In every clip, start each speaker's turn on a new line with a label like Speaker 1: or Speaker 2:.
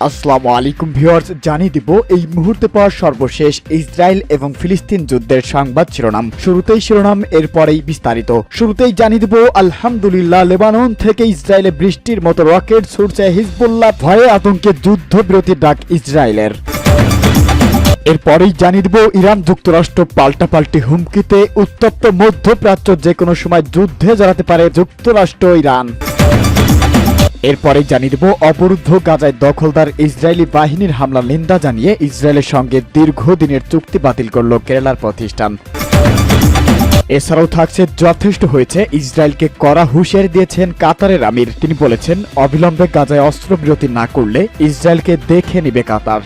Speaker 1: আসসালামু আলাইকুম ভিউয়ার্স, জানিয়ে দিব এই মুহূর্তে পাওয়া সর্বশেষ ইসরায়েল এবং ফিলিস্তিন যুদ্ধের সংবাদ শিরোনাম। শুরুতেই শিরোনাম, এরপরেই বিস্তারিত। শুরুতেই জানিয়ে দিব, আলহামদুলিল্লাহ, লেবানন থেকে ইসরায়েলে বৃষ্টির মতো রকেট ছুড়ছে হিজবুল্লাহ, ভয়ে আতঙ্কে যুদ্ধবিরতির ডাক ইসরায়েলের। এরপরেই জানিয়ে দিব, ইরান যুক্তরাষ্ট্র পাল্টাপাল্টি হুমকিতে উত্তপ্ত মধ্যপ্রাচ্য, যে কোনো সময় যুদ্ধে জড়াতে পারে যুক্তরাষ্ট্র ইরান। এরপরেই জানিয়ে দেব, অবরুদ্ধ গাজায় দখলদার ইসরায়েলি বাহিনীর হামলার নিন্দা জানিয়ে ইসরায়েলের সঙ্গে দীর্ঘদিনের চুক্তি বাতিল করল কেরালার প্রতিষ্ঠান। এছাড়াও থাকছে, যথেষ্ট হয়েছে, ইসরায়েলকে কড়া হুঁশিয়ারি দিয়েছেন কাতারের আমির। তিনি বলেছেন, অবিলম্বে গাজায় অস্ত্রবিরতি না করলে ইসরায়েলকে দেখে নেবে কাতার।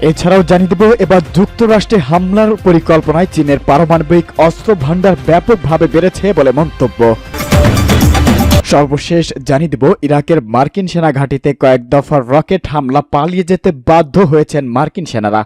Speaker 1: এছাড়াও জানিয়ে দেব, এবার যুক্তরাষ্ট্রে হামলার পরিকল্পনায় চীনের পারমাণবিক অস্ত্র ভান্ডার ব্যাপকভাবে বেড়েছে বলে মন্তব্য। সর্বশেষ জানিয়ে দেব, ইরাকের মার্কিন সেনা ঘাঁটিতে কয়েক দফার রকেট হামলা, পালিয়ে যেতে বাধ্য হয়েছেন মার্কিন সেনারা।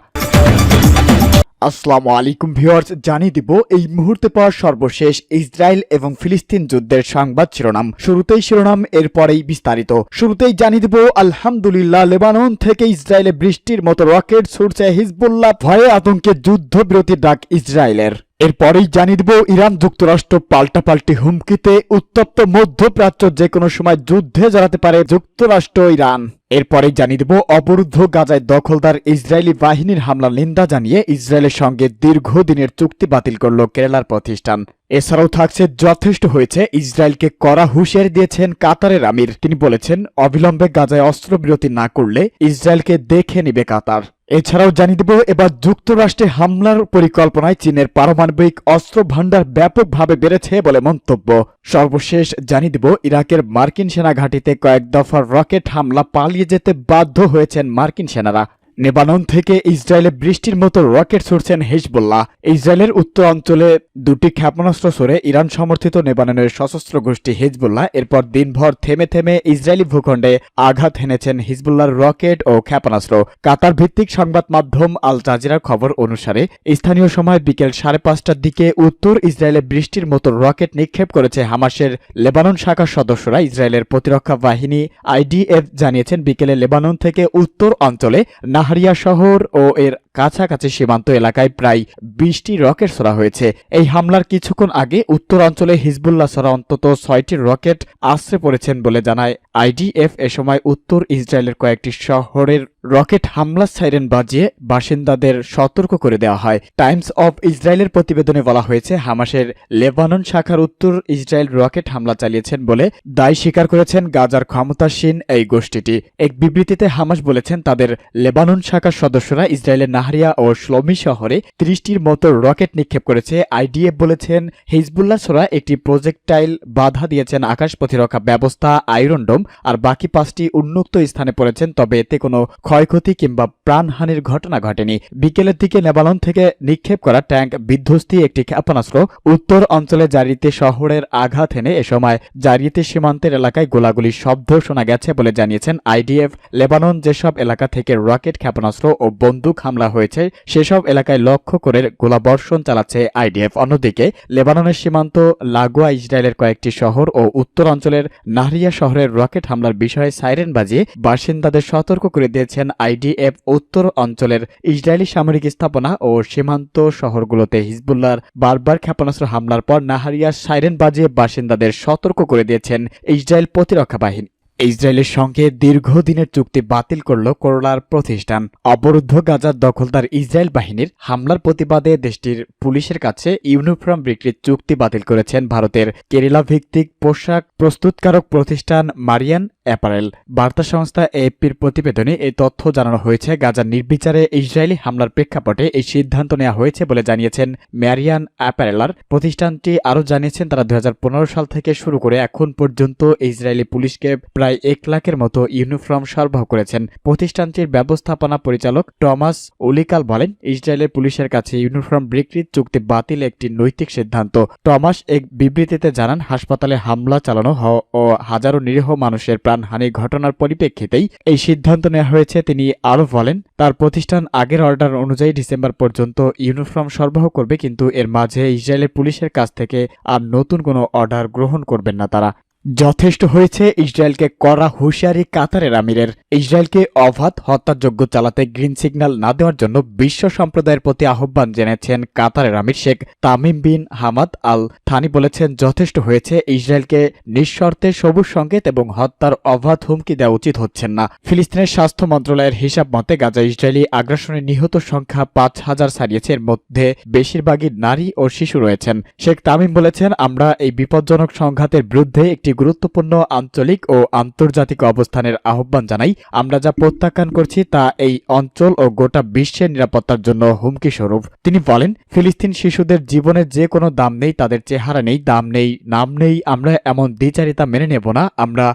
Speaker 1: আসসালামু আলাইকুম ভিউয়ার্স, জানিয়ে দিব এই মুহূর্তে পাওয়া সর্বশেষ ইসরায়েল এবং ফিলিস্তিন যুদ্ধের সংবাদ শিরোনাম। শুরুতেই শিরোনাম, এরপরেই বিস্তারিত। শুরুতেই জানিয়ে দিব, আলহামদুলিল্লাহ, লেবানন থেকে ইসরায়েলে বৃষ্টির মতো রকেট ছুড়ছে হিজবুল্লাহ, ভয়ে আতঙ্কে যুদ্ধবিরতির ডাক ইসরায়েলের। এরপরেই জানিয়ে দিব, ইরান যুক্তরাষ্ট্র পাল্টাপাল্টি হুমকিতে উত্তপ্ত মধ্যপ্রাচ্য, যে কোনো সময় যুদ্ধে জড়াতে পারে যুক্তরাষ্ট্র ইরান। এরপরেই জানিয়ে দিব, অবরুদ্ধ গাজায় দখলদার ইসরায়েলি বাহিনীর হামলার নিন্দা জানিয়ে ইসরায়েলের সঙ্গে দীর্ঘদিনের চুক্তি বাতিল করল কেরালার প্রতিষ্ঠান। এছাড়াও থাকছে, যথেষ্ট হয়েছে, ইসরায়েলকে কড়া হুঁশিয়ারি দিয়েছেন কাতারের আমির। তিনি বলেছেন, অবিলম্বে গাজায় অস্ত্রবিরতি না করলে ইসরায়েলকে দেখে নেবে কাতার। এছাড়াও জানিয়ে দেব, এবার যুক্তরাষ্ট্রে হামলার পরিকল্পনায় চীনের পারমাণবিক অস্ত্র ভান্ডার ব্যাপকভাবে বেড়েছে বলে মন্তব্য। সর্বশেষ জানিয়ে দেব, ইরাকের মার্কিন সেনা ঘাঁটিতে কয়েক দফার রকেট হামলা, পালিয়ে যেতে বাধ্য হয়েছেন মার্কিন সেনারা। লেবানন থেকে ইসরায়েলে বৃষ্টির মতো রকেট ছুড়ছেন হিজবুল্লাহ। ইসরায়েলের উত্তর অঞ্চলে দুটি ক্ষেপণাস্ত্র ছড়ে ইরান সমর্থিত লেবাননের সশস্ত্র গোষ্ঠী হিজবুল্লাহ। এরপর দিনভর থেমে থেমে ইসরায়েলি ভূখণ্ডে আঘাত হেনেছেন হিজবুল্লাহর রকেট ও ক্ষেপণাস্ত্র। কাতার ভিত্তিক সংবাদ মাধ্যম আল জাজিরার খবর অনুসারে স্থানীয় সময় বিকেল 5:30টার দিকে উত্তর ইসরায়েলে বৃষ্টির মতো রকেট নিক্ষেপ করেছে হামাসের লেবানন শাখার সদস্যরা। ইসরায়েলের প্রতিরক্ষা বাহিনী IDF জানিয়েছেন, বিকেলে লেবানন থেকে উত্তর অঞ্চলে নাহারিয়া শহর ও এর কাছাকাছি সীমান্ত এলাকায় প্রায় 20টি রকেট ছোড়া হয়েছে। এই হামলার কিছুক্ষণ আগে উত্তর অঞ্চলে হিজবুল্লাহ ছোড়া অন্তত 6টি রকেট আশ্রে পড়েছেন বলে জানায় IDF। এ সময় উত্তর ইসরায়েলের কয়েকটি শহরের রকেট হামলা সাইরেন বাজিয়ে বাসিন্দাদের সতর্ক করে দেওয়া হয়। টাইমস অব ইসরায়েলের প্রতিবেদনে বলা হয়েছে, হামাসের লেবানন শাখার উত্তর ইসরায়েল রকেট হামলা চালিয়েছেন বলে দায় স্বীকার করেছেন গাজার ক্ষমতাসীন এই গোষ্ঠীটি। এক বিবৃতিতে হামাস বলেছেন, তাদের লেবানন শাখার সদস্যরা ইসরায়েলের নাহারিয়া ও শ্লোমি শহরে 30টির মতো রকেট নিক্ষেপ করেছে। IDF বলেছেন, হিজবুল্লাহ ছোড়া একটি প্রজেক্টাইল বাধা দিয়েছেন আকাশ প্রতিরক্ষা ব্যবস্থা আয়রন ডোম, আর বাকি 5টি উন্মুক্ত স্থানে পড়েছেন, তবে এতে কোনো ক্ষয়ক্ষতি কিংবা প্রাণহানির ঘটনা ঘটেনি। বিকেলের দিকে লেবানন থেকে নিক্ষেপ করা ট্যাঙ্ক বিধ্বস্তি একটি ক্ষেপণাস্ত্র উত্তর অঞ্চলে জারিতে শহরের আঘাত হেনে। এ সময় জারিতে সীমান্তের এলাকায় গোলাগুলির শব্দ শোনা গেছে বলে জানিয়েছেন IDF। লেবানন যেসব এলাকা থেকে রকেট, ক্ষেপণাস্ত্র ও বন্দুক হামলা হয়েছে সেসব এলাকায় লক্ষ্য করে গোলাবর্ষণ চালাচ্ছে IDF। অন্যদিকে লেবাননের সীমান্ত লাগোয়া ইসরায়েলের কয়েকটি শহর ও উত্তর অঞ্চলের নাহরিয়া শহরের রকেট হামলার বিষয়ে সাইরেন বাজিয়ে বাসিন্দাদের সতর্ক করে দিয়েছেন IDF। উত্তর অঞ্চলের ইসরায়েলি সামরিক স্থাপনা ও সীমান্ত শহরগুলোতে হিজবুল্লাহর বারবার ক্ষেপণাস্ত্র হামলার পর নাহারিয়ার সাইরেন বাজিয়ে বাসিন্দাদের সতর্ক করে দিয়েছেন ইসরায়েল প্রতিরক্ষা বাহিনী। ইসরায়েলের সঙ্গে দীর্ঘদিনের চুক্তি বাতিল করল কেরালার প্রতিষ্ঠান। অবরুদ্ধ গাজার দখলদার ইসরায়েল বাহিনীর হামলার প্রতিবাদে দেশটির পুলিশের কাছে ইউনিফর্ম বিক্রির চুক্তি বাতিল করেছেন ভারতের কেরালা ভিত্তিক পোশাক প্রস্তুতকারক প্রতিষ্ঠান মারিয়ান অ্যাপারেল। বার্তা সংস্থা AFPর প্রতিবেদনে এই তথ্য জানানো হয়েছে। গাজার নির্বিচারে ইসরায়েলি হামলার প্রেক্ষাপটে এই সিদ্ধান্ত নেওয়া হয়েছে বলে জানিয়েছেন মারিয়ান অ্যাপারেলার। প্রতিষ্ঠানটি আরও জানিয়েছেন, তারা 2015 সাল থেকে শুরু করে এখন পর্যন্ত ইসরায়েলি পুলিশকে প্রায় 1 লাখের মতো ইউনিফর্ম সরবরাহ করেছেন। প্রতিষ্ঠানটির ব্যবস্থাপনা পরিচালক টমাস ওলিকাল বলেন, ইসরায়েলের পুলিশের কাছে ইউনিফর্ম বিক্রির চুক্তি বাতিল একটি নৈতিক সিদ্ধান্ত। টমাস এক বিবৃতিতে জানান, হাসপাতালে হামলা চালানো ও হাজারো নিরীহ মানুষের প্রাণহানি ঘটনার পরিপ্রেক্ষিতেই এই সিদ্ধান্ত নেওয়া হয়েছে। তিনি আরও বলেন, তার প্রতিষ্ঠান আগের অর্ডার অনুযায়ী ডিসেম্বর পর্যন্ত ইউনিফর্ম সরবরাহ করবে, কিন্তু এর মাঝে ইসরায়েলের পুলিশের কাছ থেকে আর নতুন কোনো অর্ডার গ্রহণ করবেন না তারা। যথেষ্ট হয়েছে, ইসরায়েলকে কড়া হুঁশিয়ারি কাতারের আমিরের। ইসরায়েলকে অবাধ হত্যাযজ্ঞ চালাতে গ্রিন সিগন্যাল না দেওয়ার জন্য বিশ্ব সম্প্রদায়ের প্রতি আহ্বান জানিয়েছেন কাতারের আমির Sheikh Tamim bin Hamad Al Thani. বলেছেন, যথেষ্ট হয়েছে, ইসরায়েলকে নিঃশর্তে সবুজ সংকেত এবং হত্যার অবাধ হুমকি দেওয়া উচিত হচ্ছেন না। ফিলিস্তিনের স্বাস্থ্য মন্ত্রণালয়ের হিসাব মতে গাজা ইসরায়েলি আগ্রাসনে নিহত সংখ্যা ৫,০০০ ছাড়িয়েছে। এর মধ্যে বেশিরভাগই নারী ও শিশু রয়েছেন। শেখ তামিম বলেছেন, আমরা এই বিপজ্জনক সংঘাতের বিরুদ্ধে একটি গুরুত্বপূর্ণ আঞ্চলিক ও আন্তর্জাতিক অবস্থানের আহ্বান জানাই। আমরা যা প্রত্যাখ্যান করছি তা এই অঞ্চল ও গোটা বিশ্বের নিরাপত্তার জন্য হুমকি স্বরূপ। তিনি বলেন, ফিলিস্তিন শিশুদের জীবনের যে কোনো দাম নেই, তাদের চেহারা নেই, দাম নেই, নাম নেই। আমরা এমন দ্বিচারিতা মেনে নেব না। আমরা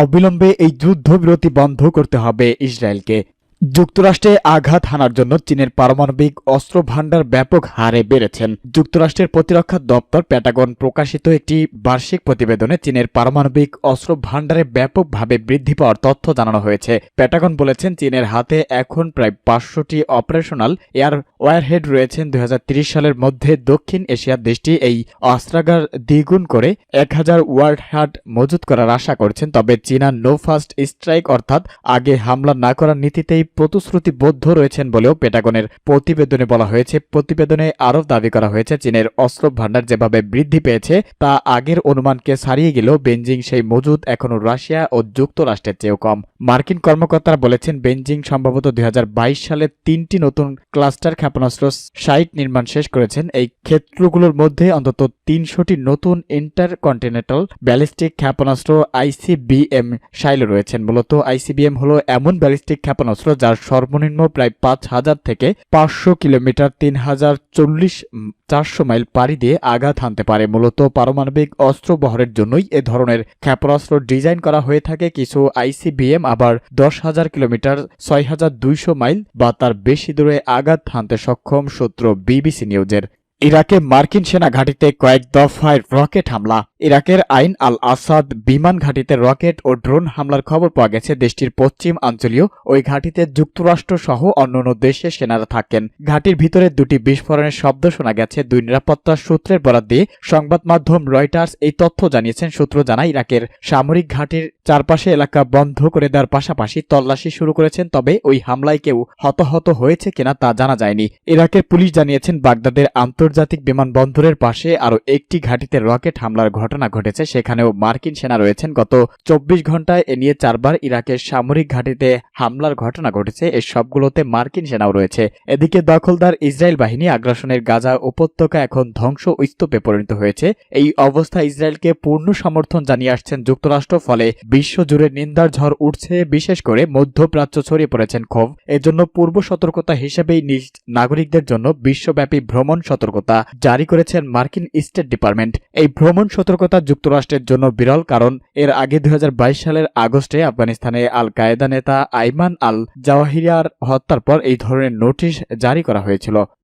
Speaker 1: অবিলম্বে এই যুদ্ধবিরতি বন্ধ করতে হবে ইসরায়েলকে। যুক্তরাষ্ট্রে আঘাত হানার জন্য চীনের পারমাণবিক অস্ত্র ভাণ্ডার ব্যাপক হারে বেড়েছেন। যুক্তরাষ্ট্রের প্রতিরক্ষা দপ্তর পেন্টাগন প্রকাশিত একটি বার্ষিক প্রতিবেদনে চীনের পারমাণবিক অস্ত্র ভাণ্ডারে ব্যাপকভাবে বৃদ্ধি পাওয়ার তথ্য জানানো হয়েছে। পেন্টাগন বলেছেন, চীনের হাতে এখন প্রায় ৫০০টি অপারেশনাল এয়ার ওয়ারহেড রয়েছেন। ২০৩০ সালের মধ্যে দক্ষিণ এশিয়ার দেশটি এই অস্ত্রাগার দ্বিগুণ করে ১,০০০ ওয়ারহেড মজুত করার আশা করছেন। তবে চীনা নো ফার্স্ট স্ট্রাইক অর্থাৎ আগে হামলা না করার নীতিতেই প্রতিশ্রুতিবদ্ধ রয়েছেন বলেও পেন্টাগনের প্রতিবেদনে বলা হয়েছে। প্রতিবেদনে আরও দাবি করা হয়েছে, চীনের অস্ত্র ভাণ্ডার যেভাবে বৃদ্ধি পেয়েছে তা আগের অনুমানকে ছাড়িয়ে গেলেও বেইজিং সেই মজুদ এখনও রাশিয়া ও যুক্তরাষ্ট্রের চেয়েও কম। মার্কিন কর্মকর্তারা বলেছেন, বেইজিং সম্ভবত ২০২২ সালে ৩টি নতুন ক্লাস্টার ক্ষেপণাস্ত্র সাইট নির্মাণ শেষ করেছেন। এই ক্ষেত্রগুলোর মধ্যে অন্তত ৩০০টি নতুন ইন্টারকন্টিনেন্টাল ব্যালিস্টিক ক্ষেপণাস্ত্র আইসিবিএম সাইল রয়েছেন। মূলত আইসিবিএম হলো এমন ব্যালিস্টিক ক্ষেপণাস্ত্র যার সর্বনিম্ন প্রায় ৫,০০০ থেকে ৫০০ কিলোমিটার ৩,০৪০ মাইল পাড়ি দিয়ে আঘাত হানতে পারে। মূলত পারমাণবিক অস্ত্র বহরের জন্যই এ ধরনের ক্ষেপণাস্ত্র ডিজাইন করা হয়ে থাকে। কিছু আইসিবিএম আবার ১০,০০০ কিলোমিটার ৬,২০০ মাইল বা তার বেশি দূরে আঘাত হানতে সক্ষম, সূত্র বিবিসি নিউজের। ইরাকে মার্কিন সেনা ঘাঁটিতে কয়েক দফায় রকেট হামলা। ইরাকের আইন আল আসাদ বিমান ঘাঁটিতে রকেট ও ড্রোন হামলার খবর পাওয়া গেছে। দেশটির পশ্চিম অঞ্চলীয় ওই ঘাঁটিতে যুক্তরাষ্ট্র সহ অন্যান্য দেশের সেনারা থাকেন। ঘাঁটির ভিতরে দুটি বিস্ফোরণের শব্দ শোনা গেছে। দুই নিরাপত্তা সূত্রের বরাত দিয়ে সংবাদ মাধ্যম রয়টার্স এই তথ্য জানিয়েছেন। সূত্র জানায়, ইরাকের সামরিক ঘাঁটির চারপাশে এলাকা বন্ধ করে দেওয়ার পাশাপাশি তল্লাশি শুরু করেছেন। তবে ওই হামলায় কেউ হতাহত হয়েছে কিনা তা জানা যায়নি। ইরাকের পুলিশ জানিয়েছেন, বাগদাদের আন্তর্জাতিক বিমানবন্দরের পাশে আরও একটি ঘাঁটিতে রকেট হামলার ঘটনা ঘটেছে, সেখানেও মার্কিন সেনা রয়েছেন। গত ২৪ ঘন্টায় এ নিয়ে ৪বার ইরাকের সামরিক ঘাঁটিতে হামলার ঘটনা ঘটেছে। এই সবগুলোতে মার্কিন সেনাও রয়েছে। এদিকে দখলদার ইসরায়েল বাহিনী আগ্রাসনের গাজা উপত্যকা এখন ধ্বংস স্তূপে পরিণত হয়েছে। এই অবস্থায় ইসরায়েলকে পূর্ণ সমর্থন জানিয়ে আসছেন যুক্তরাষ্ট্র। ফলে বিশ্বজুড়ে নিন্দার ঝড় উঠছে। বিশেষ করে মধ্যপ্রাচ্য ছড়িয়ে পড়েছেন ক্ষোভ। এজন্য পূর্ব সতর্কতা হিসেবেই নিজ নাগরিকদের জন্য বিশ্বব্যাপী ভ্রমণ সতর্কতা জারি করেছেন মার্কিন স্টেট ডিপার্টমেন্ট। এই ভ্রমণ সতর্কতা যুক্তরাষ্ট্রের জন্য বিরল, কারণ এর আগে ২০২২ সালের আগস্টে আফগানিস্তানে আল কায়েদা নেতা আইমান আল জাওয়াহিরিয়ার হত্যার পর এই ধরনের নোটিশ জারি করা হয়েছিল।